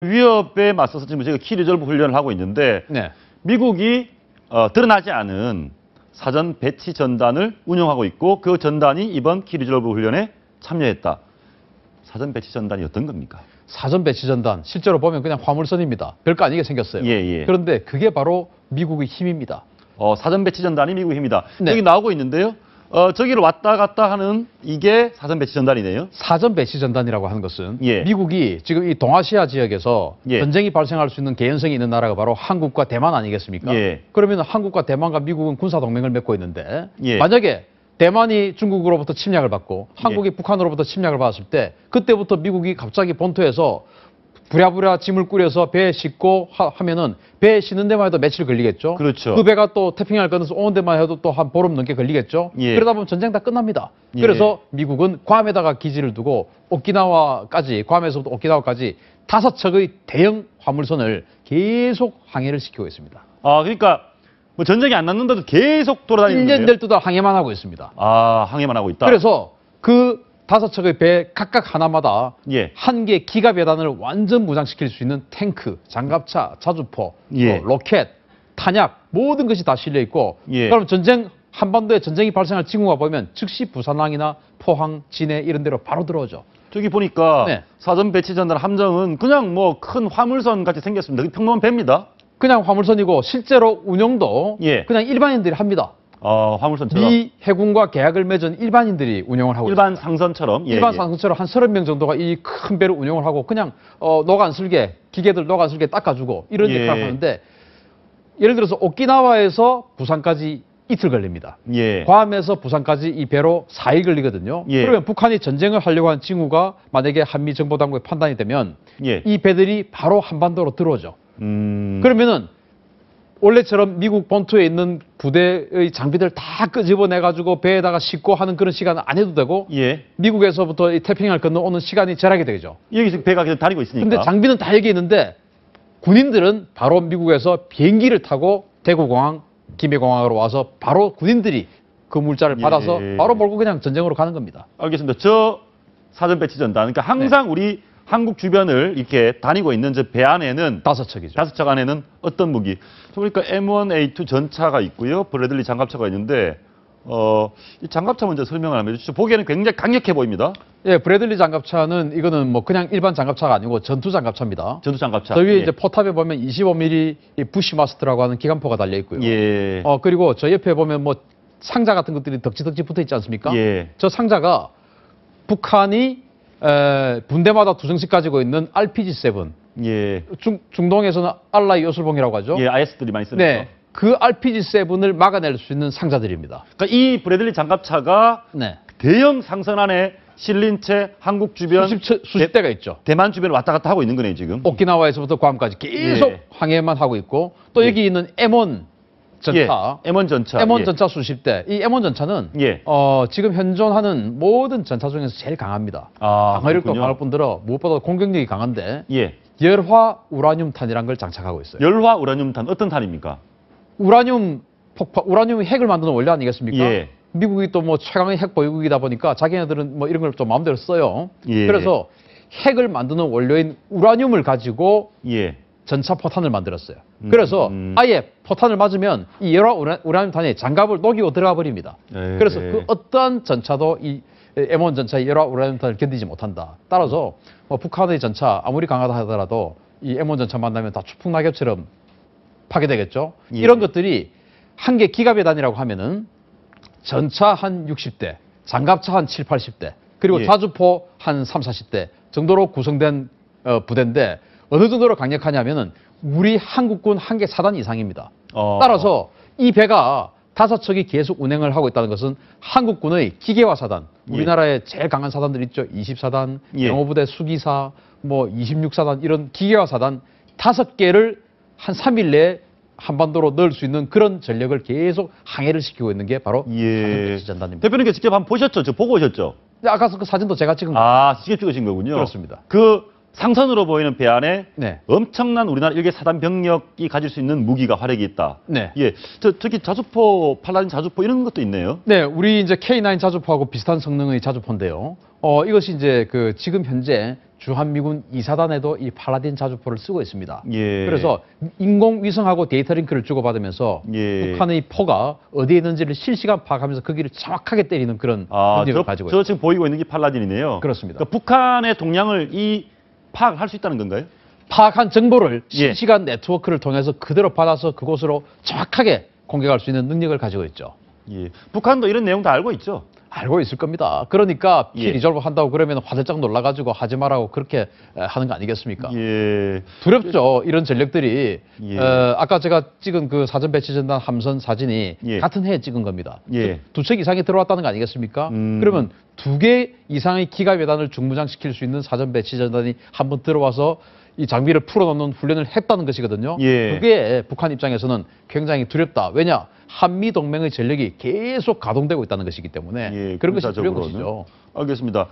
위협에 맞서서 지금 저희가 키 리졸브 훈련을 하고 있는데 네. 미국이 드러나지 않은 사전 배치 전단을 운영하고 있고 그 전단이 이번 키 리졸브 훈련에 참여했다. 사전 배치 전단이 어떤 겁니까? 사전 배치 전단 실제로 보면 그냥 화물선입니다. 별거 아니게 생겼어요. 예. 그런데 그게 바로 미국의 힘입니다. 사전 배치 전단이 미국의 힘이다. 네. 여기 나오고 있는데요. 저기를 왔다 갔다 하는 이게 사전 배치 전단이네요. 사전 배치 전단이라고 하는 것은 예. 미국이 지금 이 동아시아 지역에서 예. 전쟁이 발생할 수 있는 개연성이 있는 나라가 바로 한국과 대만 아니겠습니까? 예. 그러면 한국과 대만과 미국은 군사 동맹을 맺고 있는데 예. 만약에 대만이 중국으로부터 침략을 받고 한국이 북한으로부터 침략을 받았을 때 그때부터 미국이 갑자기 본토에서 부랴부랴 짐을 꾸려서 배에 싣고 하면은 배에 싣는 데만 해도 며칠 걸리겠죠. 그렇죠. 그 배가 또 태평양을 건너서 오는 데만 해도 또 한 보름 넘게 걸리겠죠. 예. 그러다 보면 전쟁 다 끝납니다. 예. 그래서 미국은 괌에다가 기지를 두고 오키나와까지, 괌에서부터 오키나와까지 5척의 대형 화물선을 계속 항해를 시키고 있습니다. 그러니까 뭐 전쟁이 안 났는데도 계속 돌아다니는 1년 거예요? 12달 항해만 하고 있습니다. 항해만 하고 있다. 그래서 그 5척의 배 각각 하나마다 예. 한 개 기갑 예단을 완전 무장시킬 수 있는 탱크, 장갑차, 자주포, 예. 로켓, 탄약 모든 것이 다 실려 있고 예. 그럼 한반도에 전쟁이 발생할 징후가 보면 즉시 부산항이나 포항, 진해 이런 데로 바로 들어오죠. 저기 보니까 네. 사전 배치 전단 함정은 그냥 뭐 큰 화물선 같이 생겼습니다. 평범한 배입니다. 그냥 화물선이고 실제로 운영도 예. 그냥 일반인들이 합니다. 화물선처럼 미 해군과 계약을 맺은 일반인들이 운영을 하고 일반 있습니다. 상선처럼 일반 상선처럼 한 30명 정도가 이 큰 배를 운영을 하고 그냥 노간슬개, 기계들 노간슬개 닦아주고 이런 예. 역할을 하는데 예를 들어서 오키나와에서 부산까지 이틀 걸립니다. 예. 괌에서 부산까지 이 배로 4일 걸리거든요. 예. 그러면 북한이 전쟁을 하려고 한 징후가 만약에 한미 정보당국의 판단이 되면 예. 이 배들이 바로 한반도로 들어오죠. 그러면은 원래처럼 미국 본토에 있는 부대의 장비들 다 끄집어내가지고 배에다가 싣고 하는 그런 시간은 안 해도 되고 예. 미국에서부터 이 태평양을 건너오는 시간이 절약이 되죠. 여기서 배가 계속 다니고 있으니까. 근데 장비는 다 여기 있는데 군인들은 바로 미국에서 비행기를 타고 대구공항, 김해공항으로 와서 바로 군인들이 그 물자를 예. 받아서 바로 몰고 그냥 전쟁으로 가는 겁니다. 알겠습니다. 저 사전 배치 전단. 그러니까 항상 우리 한국 주변을 이렇게 다니고 있는 저 배 안에는 5척이죠. 5척 안에는 어떤 무기? 그러니까 M1A2 전차가 있고요. 브래들리 장갑차가 있는데 이 장갑차 먼저 설명을 한번 해주시죠. 보기에는 굉장히 강력해 보입니다. 예, 브래들리 장갑차는 이거는 뭐 그냥 일반 장갑차가 아니고 전투 장갑차입니다. 전투 장갑차. 저 위에 예. 이제 포탑에 보면 25mm 이 부시마스터라고 하는 기관포가 달려 있고요. 예. 그리고 저 옆에 보면 뭐 상자 같은 것들이 덕지덕지 붙어 있지 않습니까? 예. 저 상자가 북한이 분대마다 2정씩 가지고 있는 RPG-7. 예. 중동에서는 알라이 요술봉이라고 하죠. 예, IS들이 많이 쓰는 네. 거. 그 RPG-7을 막아낼 수 있는 상자들입니다. 그러니까 이 브래들리 장갑차가 네. 대형 상선 안에 실린 채 한국 주변 수십 대가 있죠. 대만 주변을 왔다 갔다 하고 있는 거네요, 지금. 오키나와에서부터 괌까지 계속 예. 항해만 하고 있고 또 여기 있는 M1 전차. M1 전차. M1 예. 전차 수십 대. 이 M1 전차는 예. 지금 현존하는 모든 전차 중에서 제일 강합니다. 방어력도 그렇군요. 강할 뿐더러 무엇보다 공격력이 강한데 예. 열화 우라늄 탄이라는 걸 장착하고 있어요. 열화 우라늄탄 어떤 탄입니까? 우라늄이 핵을 만드는 원료 아니겠습니까? 예. 미국이 또 뭐 최강의 핵 보유국이다 보니까 자기네들은 뭐 이런 걸 좀 마음대로 써요. 예. 그래서 핵을 만드는 원료인 우라늄을 가지고 예. 전차 포탄을 만들었어요. 그래서 아예 포탄을 맞으면 이 열화 우라늄 탄이 장갑을 녹이고 들어가 버립니다. 그래서 그 어떠한 전차도 이 M1 전차의 열화 우라늄 탄을 견디지 못한다. 따라서 뭐 북한의 전차 아무리 강하다 하더라도 이 M1 전차 만나면 다 추풍 낙엽처럼 파괴되겠죠. 예. 이런 것들이 한 개 기갑의 단위라고 하면은 전차 한 60대, 장갑차 한 7, 80대, 그리고 예. 자주포 한 3, 40대 정도로 구성된 부대인데 어느 정도로 강력하냐면은 우리 한국군 한 개 사단 이상입니다. 따라서 이 배가 5척이 계속 운행을 하고 있다는 것은 한국군의 기계화 사단, 우리나라에 제일 강한 사단들 있죠. 20사단, 예. 영호부대 수기사, 뭐 26사단 이런 기계화 사단 5개를 한 3일 내에 한반도로 넣을 수 있는 그런 전력을 계속 항해를 시키고 있는 게 바로 예. 전단입니다. 대표님께 직접 한번 보셨죠? 저 보고 오셨죠? 아까 그 사진도 제가 찍은 거. 직접 찍으신 거군요. 그렇습니다. 그 상선으로 보이는 배 안에 네. 엄청난 우리나라 일개 사단 병력이 가질 수 있는 무기가 활약이 있다. 네. 예. 저기 자주포, 팔라딘 자주포 이런 것도 있네요. 네, 우리 이제 K9 자주포하고 비슷한 성능의 자주포인데요. 이것이 이제 그 지금 현재 주한미군 2사단에도 이 팔라딘 자주포를 쓰고 있습니다. 예. 그래서 인공위성하고 데이터 링크를 주고받으면서 예. 북한의 포가 어디에 있는지를 실시간 파악하면서 거기를 정확하게 때리는 그런 능력을 가지고 저 있습니다. 지금 보이고 있는 게 팔라딘이네요. 그렇습니다. 그러니까 북한의 동향을 파악할 수 있다는 건가요? 파악한 정보를 예. 실시간 네트워크를 통해서 그대로 받아서 그곳으로 정확하게 공격할 수 있는 능력을 가지고 있죠. 예. 북한도 이런 내용 다 알고 있죠. 알고 있을 겁니다. 그러니까 예. 리졸브 한다고 그러면 화들짝 놀라가지고 하지 말라고 그렇게 하는 거 아니겠습니까? 예. 두렵죠. 이런 전력들이 예. 아까 제가 찍은 그 사전 배치 전단 함선 사진이 예. 같은 해에 찍은 겁니다. 예. 두 척 이상이 들어왔다는 거 아니겠습니까? 그러면 2개 이상의 기가 배단을 중무장시킬 수 있는 사전 배치 전단이 한번 들어와서 이 장비를 풀어놓는 훈련을 했다는 것이거든요. 예. 그게 북한 입장에서는 굉장히 두렵다. 왜냐? 한미 동맹의 전력이 계속 가동되고 있다는 것이기 때문에 예, 그런 것이 두려운 군사적으로는. 것이죠. 알겠습니다.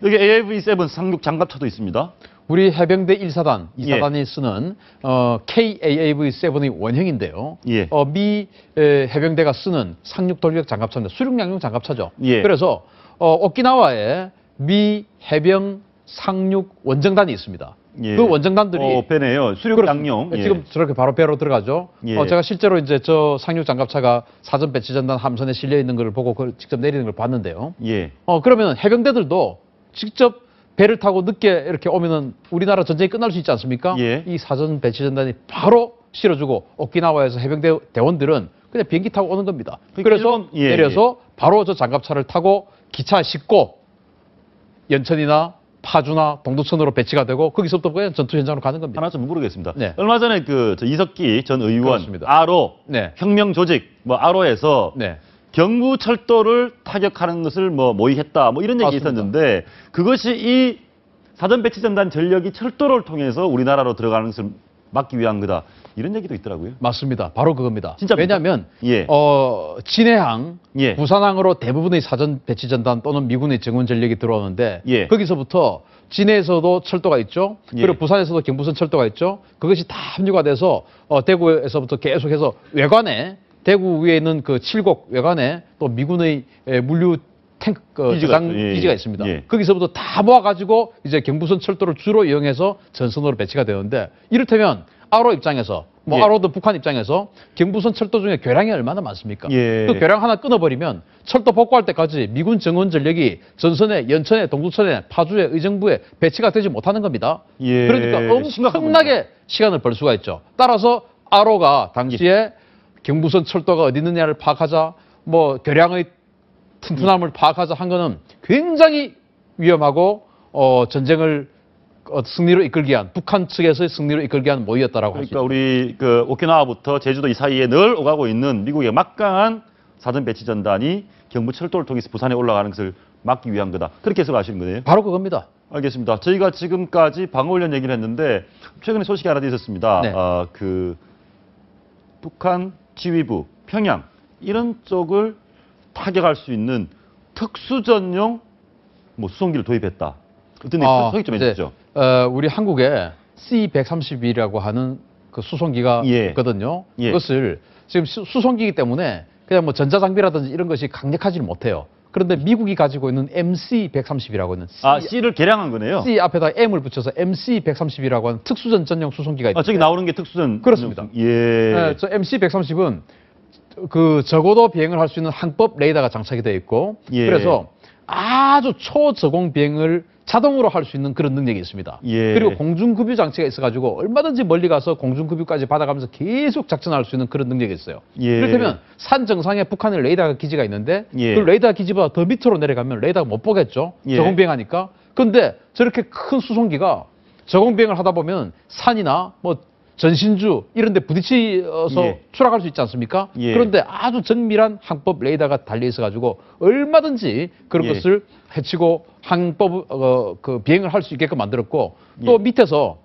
여기 AAV7 상륙 장갑차도 있습니다. 우리 해병대 1사단, 예. 2사단이 쓰는 KAAV7의 원형인데요. 예. 미 해병대가 쓰는 상륙 돌격 장갑차입니다. 수륙 양용 장갑차죠. 예. 그래서 오키나와에 미 해병 상륙 원정단이 있습니다. 예. 그 원정단들이 배네요. 수륙 그렇습니다. 양용. 예. 지금 저렇게 바로 배로 들어가죠. 예. 제가 실제로 이제 저 상륙 장갑차가 사전 배치 전단 함선에 실려 있는 걸 보고 그걸 직접 내리는 걸 봤는데요. 예. 그러면 해병대들도 직접 배를 타고 늦게 이렇게 오면은 우리나라 전쟁이 끝날 수 있지 않습니까? 예. 이 사전 배치 전단이 바로 실어주고 오키나와에서 해병대 대원들은 그냥 비행기 타고 오는 겁니다. 그러니까 그래서 일본- 예, 내려서 바로 저 장갑차를 타고 기차 싣고 연천이나 파주나 동두천으로 배치가 되고 거기서부터 그냥 전투 현장으로 가는 겁니다. 하나 좀 물어보겠습니다. 네. 얼마 전에 저 이석기 전 의원 그렇습니다. 아로 네. 혁명 조직 아로에서 네. 경부철도를 타격하는 것을 모의했다 이런 얘기 맞습니다. 있었는데 그것이 이 사전 배치 전단 전력이 철도를 통해서 우리나라로 들어가는 것을 막기 위한 거다 이런 얘기도 있더라고요. 맞습니다. 바로 그겁니다. 진짜입니까? 왜냐하면 예. 진해항, 예. 부산항으로 대부분의 사전 배치 전단 또는 미군의 증원 전력이 들어오는데 예. 거기서부터 진해에서도 철도가 있죠. 예. 그리고 부산에서도 경부선 철도가 있죠. 그것이 다 합류가 돼서 대구에서부터 계속해서 외관에 대구 위에 있는 그 칠곡 외관에 또 미군의 물류 탱크 기지가 저장 있죠. 예, 기지가 예. 있습니다. 예. 거기서부터 다 모아가지고 이제 경부선 철도를 주로 이용해서 전선으로 배치가 되는데 이를테면 아로 입장에서 예. 아로도 북한 입장에서 경부선 철도 중에 교량이 얼마나 많습니까? 예. 그 교량 하나 끊어버리면 철도 복구할 때까지 미군 정원 전력이 전선에 연천에 동두천에 파주에 의정부에 배치가 되지 못하는 겁니다. 예. 그러니까 엄청나게 시간을 벌 수가 있죠. 따라서 아로가 당시에 경부선 철도가 어디 있느냐를 파악하자, 교량의 튼튼함을 파악하자 한 거는 굉장히 위험하고 전쟁을 승리로 이끌기 위한 북한 측에서의 승리로 이끌기 위한 모의였다라고 할 수 그러니까 있습니다. 우리 오키나와부터 제주도 이 사이에 늘 오가고 있는 미국의 막강한 사전 배치 전단이 경부철도를 통해서 부산에 올라가는 것을 막기 위한 거다. 그렇게 해서 아시는 거네요. 바로 그겁니다. 알겠습니다. 저희가 지금까지 방어훈련 얘기를 했는데 최근에 소식이 하나 더 있었습니다. 네. 북한 지휘부, 평양 이런 쪽을 타격할 수 있는 특수전용 수송기를 도입했다. 어떤 소식 좀 해주시죠. 우리 한국에 C-130이라고 하는 그 수송기가 예. 있거든요. 예. 그것을 지금 수송기이기 때문에 그냥 전자장비라든지 이런 것이 강력하지는 못해요. 그런데 미국이 가지고 있는 MC-130이라고 하는 C를 개량한 거네요. C 앞에다 M을 붙여서 MC-130이라고 하는 특수전 전용 수송기가 있는데 저기 나오는 게 특수전. 그렇습니다. 예. 네, 저 MC-130은 적어도 비행을 할 수 있는 항법 레이더가 장착이 되어 있고 예. 그래서 아주 초저공 비행을 자동으로 할 수 있는 그런 능력이 있습니다. 예. 그리고 공중급유 장치가 있어가지고 얼마든지 멀리 가서 공중급유까지 받아가면서 계속 작전할 수 있는 그런 능력이 있어요. 예. 이를테면 산 정상에 북한의 레이더 기지가 있는데 예. 그 레이더 기지보다 더 밑으로 내려가면 레이더가 못 보겠죠. 예. 저공 비행하니까. 근데 저렇게 큰 수송기가 저공 비행을 하다 보면 산이나 전신주 이런 데 부딪혀서 예. 추락할 수 있지 않습니까? 예. 그런데 아주 정밀한 항법 레이더가 달려 있어 가지고 얼마든지 그런 예. 것을 해치고 항법 비행을 할 수 있게끔 만들었고 또 예. 밑에서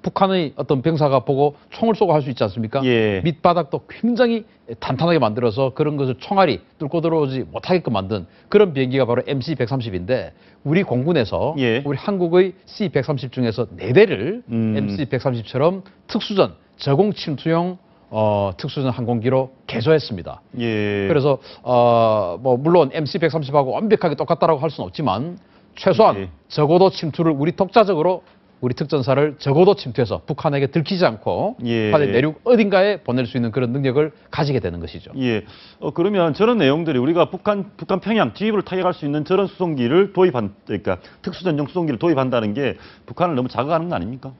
북한의 어떤 병사가 보고 총을 쏘고 할 수 있지 않습니까? 예. 밑바닥도 굉장히 탄탄하게 만들어서 그런 것을 총알이 뚫고 들어오지 못하게끔 만든 그런 비행기가 바로 MC-130인데 우리 공군에서 예. 우리 한국의 C-130 중에서 4대를 MC-130처럼 특수전, 저공 침투용 특수전 항공기로 개조했습니다. 예. 그래서 물론 MC-130하고 완벽하게 똑같다라고 할 수는 없지만 최소한 예. 적어도 침투를 우리 독자적으로 우리 특전사를 적어도 침투해서 북한에게 들키지 않고 예. 북한의 내륙 어딘가에 보낼 수 있는 그런 능력을 가지게 되는 것이죠. 예. 그러면 저런 내용들이 우리가 북한 평양 지휘부를 타격할 수 있는 저런 수송기를 그러니까 특수전용 수송기를 도입한다는 게 북한을 너무 자극하는 거 아닙니까?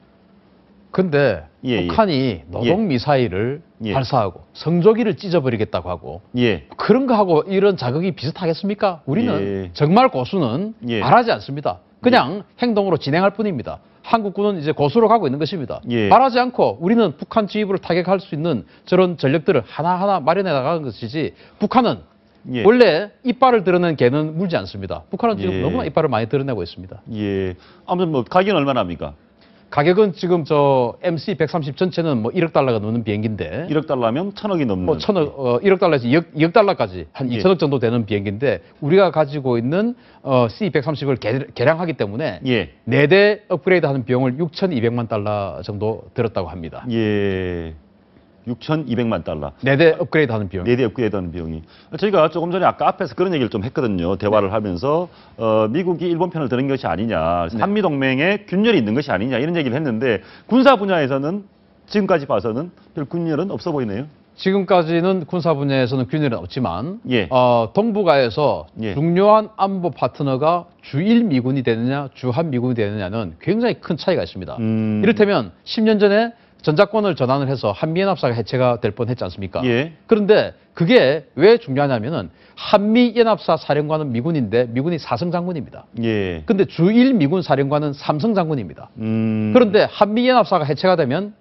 근데 예, 북한이 노동 미사일을 예. 발사하고 성조기를 찢어버리겠다고 하고 예. 그런 거 하고 이런 자극이 비슷하겠습니까? 우리는 예. 정말 고수는 예. 말하지 않습니다. 그냥 행동으로 진행할 뿐입니다. 한국군은 이제 고수로 가고 있는 것입니다. 예. 말하지 않고 우리는 북한 지휘부를 타격할 수 있는 저런 전력들을 하나하나 마련해 나가는 것이지 북한은 예. 원래 이빨을 드러낸 개는 물지 않습니다. 북한은 지금 예. 너무나 이빨을 많이 드러내고 있습니다. 예. 아무튼 뭐 가격은 얼마나 합니까? 가격은 지금 저 MC-130 전체는 뭐 1억 달러가 넘는 비행기인데 1억 달러면 1,000억이 넘는. 뭐 1억 달러에서 2억 달러까지 한 예. 2천억 정도 되는 비행기인데 우리가 가지고 있는 C-130을 개량하기 때문에 예. 4대 업그레이드하는 비용을 6,200만 달러 정도 들었다고 합니다. 예. 6,200만 달러. 4대 업그레이드하는 비용. 4대 업그레이드하는 비용이. 저희가 조금 전에 아까 앞에서 그런 얘기를 좀 했거든요. 대화를 하면서 미국이 일본 편을 드는 것이 아니냐. 한미 동맹에 균열이 있는 것이 아니냐. 이런 얘기를 했는데 군사 분야에서는 지금까지 봐서는 별 균열은 없어 보이네요. 지금까지는 군사 분야에서는 균열은 없지만 예. 동북아에서 예. 중요한 안보 파트너가 주일 미군이 되느냐 주한 미군이 되느냐는 굉장히 큰 차이가 있습니다. 이를테면 10년 전에 전작권을 전환을 해서 한미연합사가 해체가 될 뻔했지 않습니까? 예. 그런데 그게 왜 중요하냐면은 한미연합사 사령관은 미군인데 미군이 4성 장군입니다. 예. 근데 주일 미군 사령관은 3성 장군입니다. 그런데 한미연합사가 해체가 되면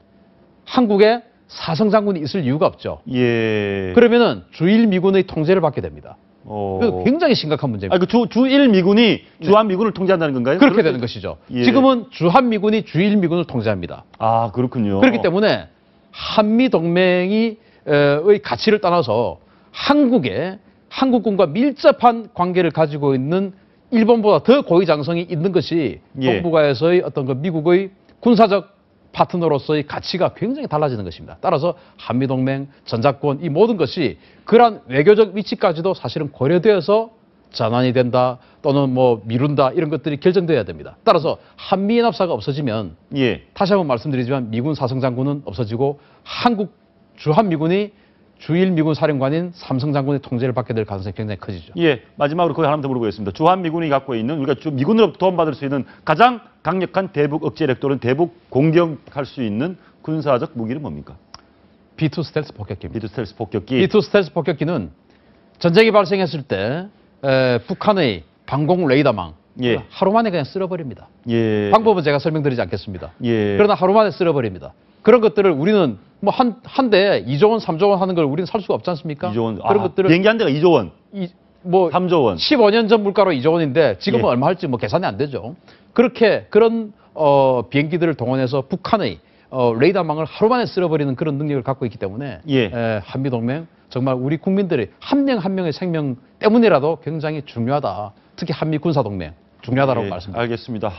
한국에 4성 장군이 있을 이유가 없죠. 예. 그러면은 주일 미군의 통제를 받게 됩니다. 그 굉장히 심각한 문제입니다. 주일 미군이 주한 미군을 통제한다는 건가요? 그렇게 되는 것이죠. 예. 지금은 주한 미군이 주일 미군을 통제합니다. 아, 그렇군요. 그렇기 때문에 한미 동맹의 가치를 떠나서 한국군과 밀접한 관계를 가지고 있는 일본보다 더 고위장성이 있는 것이 예. 동북아에서의 어떤 그 미국의 군사적 파트너로서의 가치가 굉장히 달라지는 것입니다. 따라서 한미동맹, 전작권 이 모든 것이 그러한 외교적 위치까지도 사실은 고려되어서 전환이 된다 또는 뭐 미룬다 이런 것들이 결정돼야 됩니다. 따라서 한미연합사가 없어지면 예. 다시 한번 말씀드리지만 미군 사성장군은 없어지고 한국 주한미군이 주일 미군 사령관인 삼성 장군의 통제를 받게 될 가능성이 굉장히 커지죠. 예, 마지막으로 거기 하나 더 물어보겠습니다. 주한 미군이 갖고 있는 우리가 미군으로 도움받을 수 있는 가장 강력한 대북 억제력 또는 대북 공격할 수 있는 군사적 무기는 뭡니까? B2 스텔스 폭격기입니다. B2 스텔스 폭격기. B2 스텔스 폭격기는 전쟁이 발생했을 때 북한의 방공 레이더망 예. 하루 만에 그냥 쓸어버립니다. 예. 방법은 제가 설명드리지 않겠습니다. 예. 그러나 하루 만에 쓸어버립니다. 그런 것들을 우리는 뭐 한 대에 2조 원, 3조 원 하는 걸 우리는 살 수가 없지 않습니까? 2조 원. 그런 것들을 비행기 한 대가 2조 원. 뭐 3조 원. 15년 전 물가로 2조 원인데 지금은 예. 얼마 할지 뭐 계산이 안 되죠. 그런 비행기들을 동원해서 북한의 레이더망을 하루 만에 쓸어버리는 그런 능력을 갖고 있기 때문에 예. 한미동맹 정말 우리 국민들이 한 명 한 명의 생명 때문이라도 굉장히 중요하다. 특히 한미 군사동맹 중요하다고 예, 말씀드립니다. 알겠습니다.